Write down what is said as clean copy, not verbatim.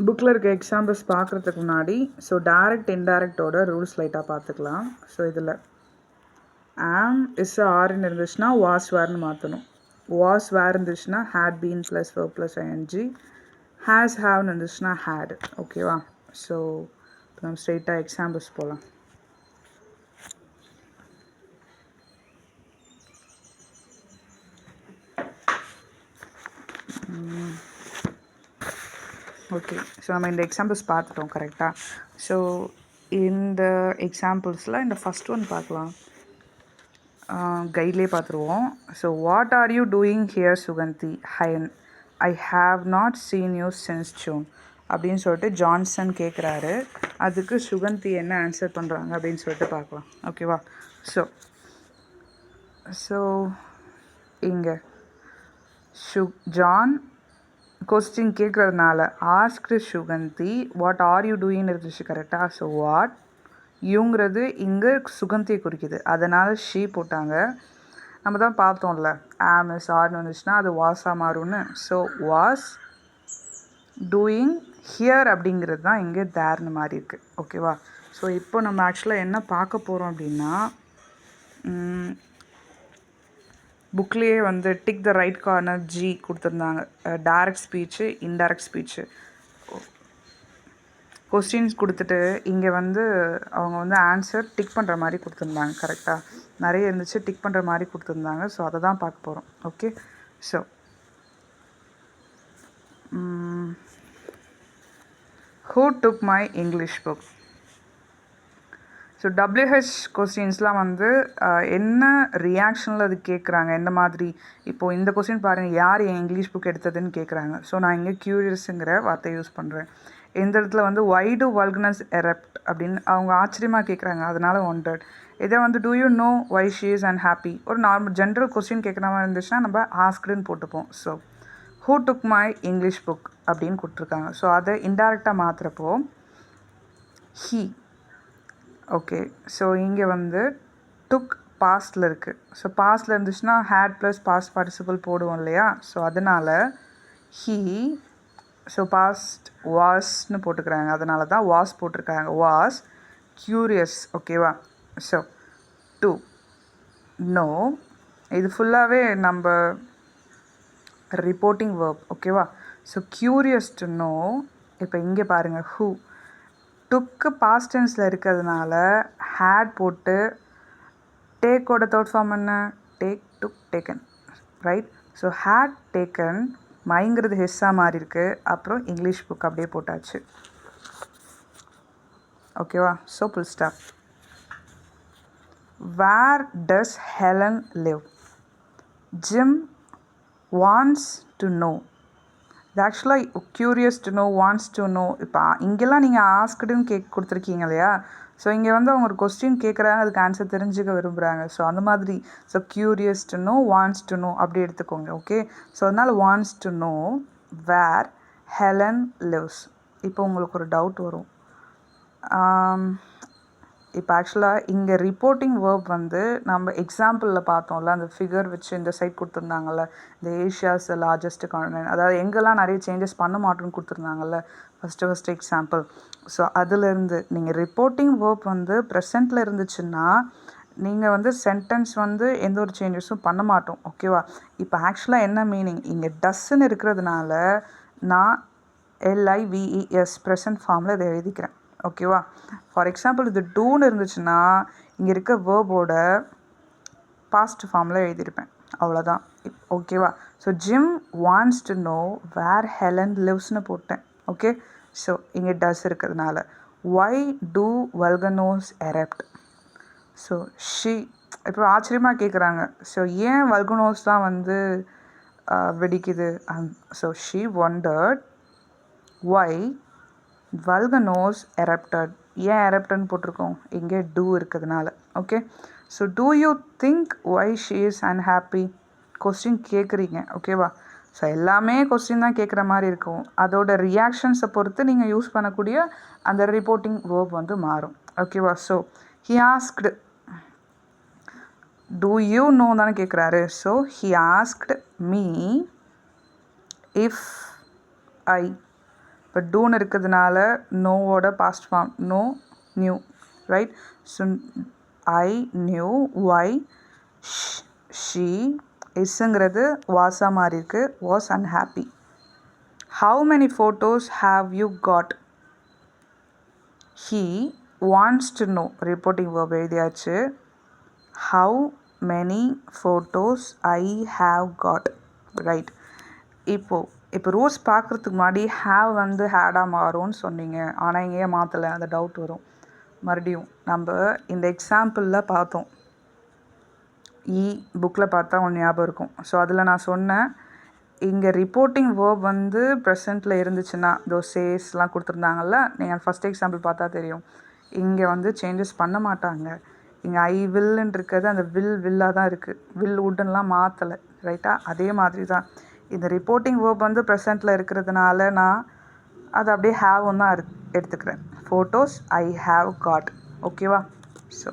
புக்கில் இருக்க எக்ஸாம்பிள்ஸ் பார்க்குறதுக்கு முன்னாடி டைரக்ட் இன்டைரக்டோட ரூல்ஸ் லைட்டாக பார்த்துக்கலாம். இதில் ஆம் இஸ் ஆர்ன்னு இருந்துச்சுன்னா வாஸ் வேர்னு மாற்றணும். வாஸ் வேர் இருந்துச்சுன்னா had been plus verb plus I N G. Has ஹேவ்னு இருந்துச்சுன்னா ஹேட். ஓகேவா? நம்ம ஸ்ட்ரெயிட்டாக எக்ஸாம்பிள்ஸ் போகலாம். ஓகே, நம்ம இந்த எக்ஸாம்பிள்ஸ் பார்த்துட்டோம் கரெக்டாக. இந்த எக்ஸாம்பிள்ஸில் இந்த ஃபஸ்ட் ஒன் பார்க்கலாம். கைட்லேயே பார்த்துருவோம். What are you doing here Suganthi? I have not seen you since June அப்படின்னு சொல்லிட்டு ஜான்சன் கேட்குறாரு. அதுக்கு சுகந்தி என்ன ஆன்சர் பண்ணுறாங்க அப்படின்னு சொல்லிட்டு பார்க்கலாம். ஓகேவா? ஸோ இங்கே ஜான் கொஸ்டின் கேட்குறதுனால asked Suganthi what are you டூயின்னு இருந்துச்சு கரெக்டாக. வாட் யூங்கிறது இங்கே சுகந்தியை குறிக்குது, அதனால் ஷீ போட்டாங்க. நம்ம தான் பார்த்தோம்ல, ஆம் இஸ் ஆர்னு வந்துச்சுன்னா அது வாஸாக மாறும்னு. வாஸ் டூயிங் ஹியர் அப்படிங்கிறது தான் இங்கே தேர்னு மாறி இருக்குது. ஓகேவா? இப்போ நம்ம ஆக்சுவலாக என்ன பார்க்க போகிறோம் அப்படின்னா, புக்லேயே டிக் த ரைட் கார்னர் ஜி கொடுத்துருந்தாங்க. Direct speech, indirect speech. Questions கொடுத்துட்டு இங்கே அவங்க ஆன்சர் டிக் பண்ணுற மாதிரி கொடுத்துருந்தாங்க. கரெக்டாக நிறைய இருந்துச்சு, டிக் பண்ணுற மாதிரி கொடுத்துருந்தாங்க. அதை தான் பார்க்க போகிறோம். Okay, who took my English book? WH கொஸ்டின்ஸ்லாம் என்ன ரியாக்ஷனில் அது கேட்குறாங்க, எந்த மாதிரி. இப்போது இந்த கொஸ்டின் பாருங்கள், யார் என் இங்கிலீஷ் புக் எடுத்ததுன்னு கேட்குறாங்க. நான் இங்கே க்யூரியஸுங்கிற வார்த்தையை யூஸ் பண்ணுறேன். இந்த இடத்துல வை டு வல்கனஸ் எரப்ட் அப்படின்னு அவங்க ஆச்சரியமாக கேட்குறாங்க, அதனால் ஒண்டர்ட். இதை do you know why she is unhappy, ஒரு நார்மல் ஜென்ரல் கொஸ்டின் கேட்குற மாதிரி இருந்துச்சுன்னா நம்ம ஆஸ்க்டுன்னு போட்டுப்போம். Who took my English book அப்படின்னு கொடுத்துருக்காங்க. அதை இன்டைரக்டாக மாற்றுறப்போ ஹீ. ஓகே, இங்கே டுக் பாஸ்டில் இருக்குது. பாஸ்டில் இருந்துச்சுன்னா ஹேட் ப்ளஸ் பாஸ்ட் பார்ட்டிசிபிள் போடுவோம் இல்லையா? அதனால் ஹீ. பாஸ்ட் வாஸ்ன்னு போட்டுக்கிறாங்க, அதனால தான் வாஸ் போட்டிருக்காங்க. Was curious. ஓகேவா? டு நோ, இது ஃபுல்லாகவே நம்ம ரிப்போர்ட்டிங் வேர்ப். ஓகேவா? Curious to know. இப்போ இங்கே பாருங்கள், ஹூ டுக்கு பாஸ்ட் டென்ஸில் இருக்கிறதுனால ஹேட் போட்டு, டேக்கோட தேர்ட் ஃபார்ம் என்ன? Take, took, taken. Right? Had taken, மைங்கிறது ஹெஸ்ஸாக மாறி இருக்கு. அப்புறம் இங்கிலீஷ் புக் அப்படியே போட்டாச்சு. ஓகேவா? Full stop. Where does Helen live? Jim wants to know. இது ஆக்சுவலாக curious to know, wants to know. இப்போ இங்கெல்லாம் நீங்கள் ஆஸ்க்டுன்னு கொடுத்துருக்கீங்க இல்லையா? இங்கே அவங்க ஒரு கொஸ்டின் கேட்குறாங்க, அதுக்கு ஆன்சர் தெரிஞ்சுக்க விரும்புகிறாங்க. அந்த மாதிரி curious to know, wants to know அப்படி எடுத்துக்கோங்க. ஓகே, அதனால் wants to know where Helen lives. இப்போ உங்களுக்கு ஒரு டவுட் வரும். இப்போ ஆக்சுவலாக இங்கே ரிப்போர்ட்டிங் வேர்ப் நம்ம எக்ஸாம்பிளில் பார்த்தோம்ல, அந்த ஃபிகர் வச்சு இந்த சைட் கொடுத்துருந்தாங்கல்ல, இந்த ஏஷியாஸ் லார்ஜஸ்ட் கான்டினென்ட், அதாவது எங்கெல்லாம் நிறைய சேஞ்சஸ் பண்ண மாட்டோம்னு கொடுத்துருந்தாங்கல்ல ஃபஸ்ட்டு எக்ஸாம்பிள். அதுலேருந்து நீங்கள் ரிப்போர்ட்டிங் வேர்ப் ப்ரெசண்ட்டில் இருந்துச்சுன்னா நீங்கள் சென்டென்ஸ் எந்த ஒரு சேஞ்சஸும் பண்ண மாட்டோம். ஓகேவா? இப்போ ஆக்சுவலாக என்ன மீனிங், இங்கே டஸ்ன்னு இருக்கிறதுனால நான் LIVES ப்ரெசன்ட் ஃபார்மில் இதை எழுதிக்கிறேன். ஓகேவா? ஃபார் எக்ஸாம்பிள் இது டூன்னு இருந்துச்சுன்னா இங்கே இருக்க வேர்போட பாஸ்ட் ஃபார்மில் எழுதியிருப்பேன், அவ்வளோதான். ஓகேவா? Jim wants to know where Helen லிவ்ஸ்னு போட்டேன். ஓகே, இங்கே டஸ் இருக்கிறதுனால. Why do volcanoes erupt? She. இப்போ ஆச்சரியமாக கேட்குறாங்க, ஏன் வல்கனோஸ் தான் வெடிக்குது? She wondered why volcanoes erupted. ஏன் எரப்டட்னு போட்டிருக்கோம்? இங்கே டூ இருக்கிறதுனால. Okay, do you think why she is unhappy? Question கேட்குறீங்க. ஓகேவா? எல்லாமே கொஸ்டின் தான் கேட்குற மாதிரி இருக்கும். அதோட ரியாக்ஷன்ஸை பொறுத்து நீங்கள் யூஸ் பண்ணக்கூடிய அந்த ரிப்போர்ட்டிங் வேர்ப் மாறும். ஓகேவா? He asked, do you know தானே கேட்குறாரு. He asked me if I இப்போ டூன்னு இருக்கிறதுனால நோவோட past form know knew, right? So I knew, why she, இஸ்ஸுங்கிறது வாஸா மாறி இருக்கு, was unhappy. How many photos have you got? He wants to know, reporting verb எழுதியாச்சு. How many photos I have got, right? இப்போ ரோஸ் பார்க்குறதுக்கு முன்னாடி have வந்து ஹேடாக மாறும்னு சொன்னீங்க, ஆனால் இங்கே ஏன் மாற்றலை? அந்த டவுட் வரும். மறுபடியும் நம்ம இந்த எக்ஸாம்பிளில் பார்த்தோம், புக்கில் பார்த்தா ஒன்று ஞாபகம் இருக்கும். ஸோ அதில் நான் சொன்னேன், இங்கே ரிப்போர்ட்டிங் வேர்ப் வந்து ப்ரெசண்ட்டில் இருந்துச்சுன்னா, சேஸ்லாம் கொடுத்துருந்தாங்கல்ல, நீங்கள் ஃபஸ்ட் எக்ஸாம்பிள் பார்த்தா தெரியும், இங்கே வந்து சேஞ்சஸ் பண்ண மாட்டாங்க. இங்கே ஐ வில்லுன்னு இருக்கிறது அந்த வில்லாக தான் இருக்குது, வுட்டுன்னெலாம் மாற்றலை, ரைட்டா? அதே மாதிரி தான் இந்த ரிப்போர்ட்டிங் வேர்ப் வந்து ப்ரெசண்ட்டில் இருக்கிறதுனால நான் அதை அப்படியே ஹேவ்னு தான் எடுத்துக்கிறேன். ஃபோட்டோஸ் ஐ ஹாவ் காட், ஓகேவா? ஸோ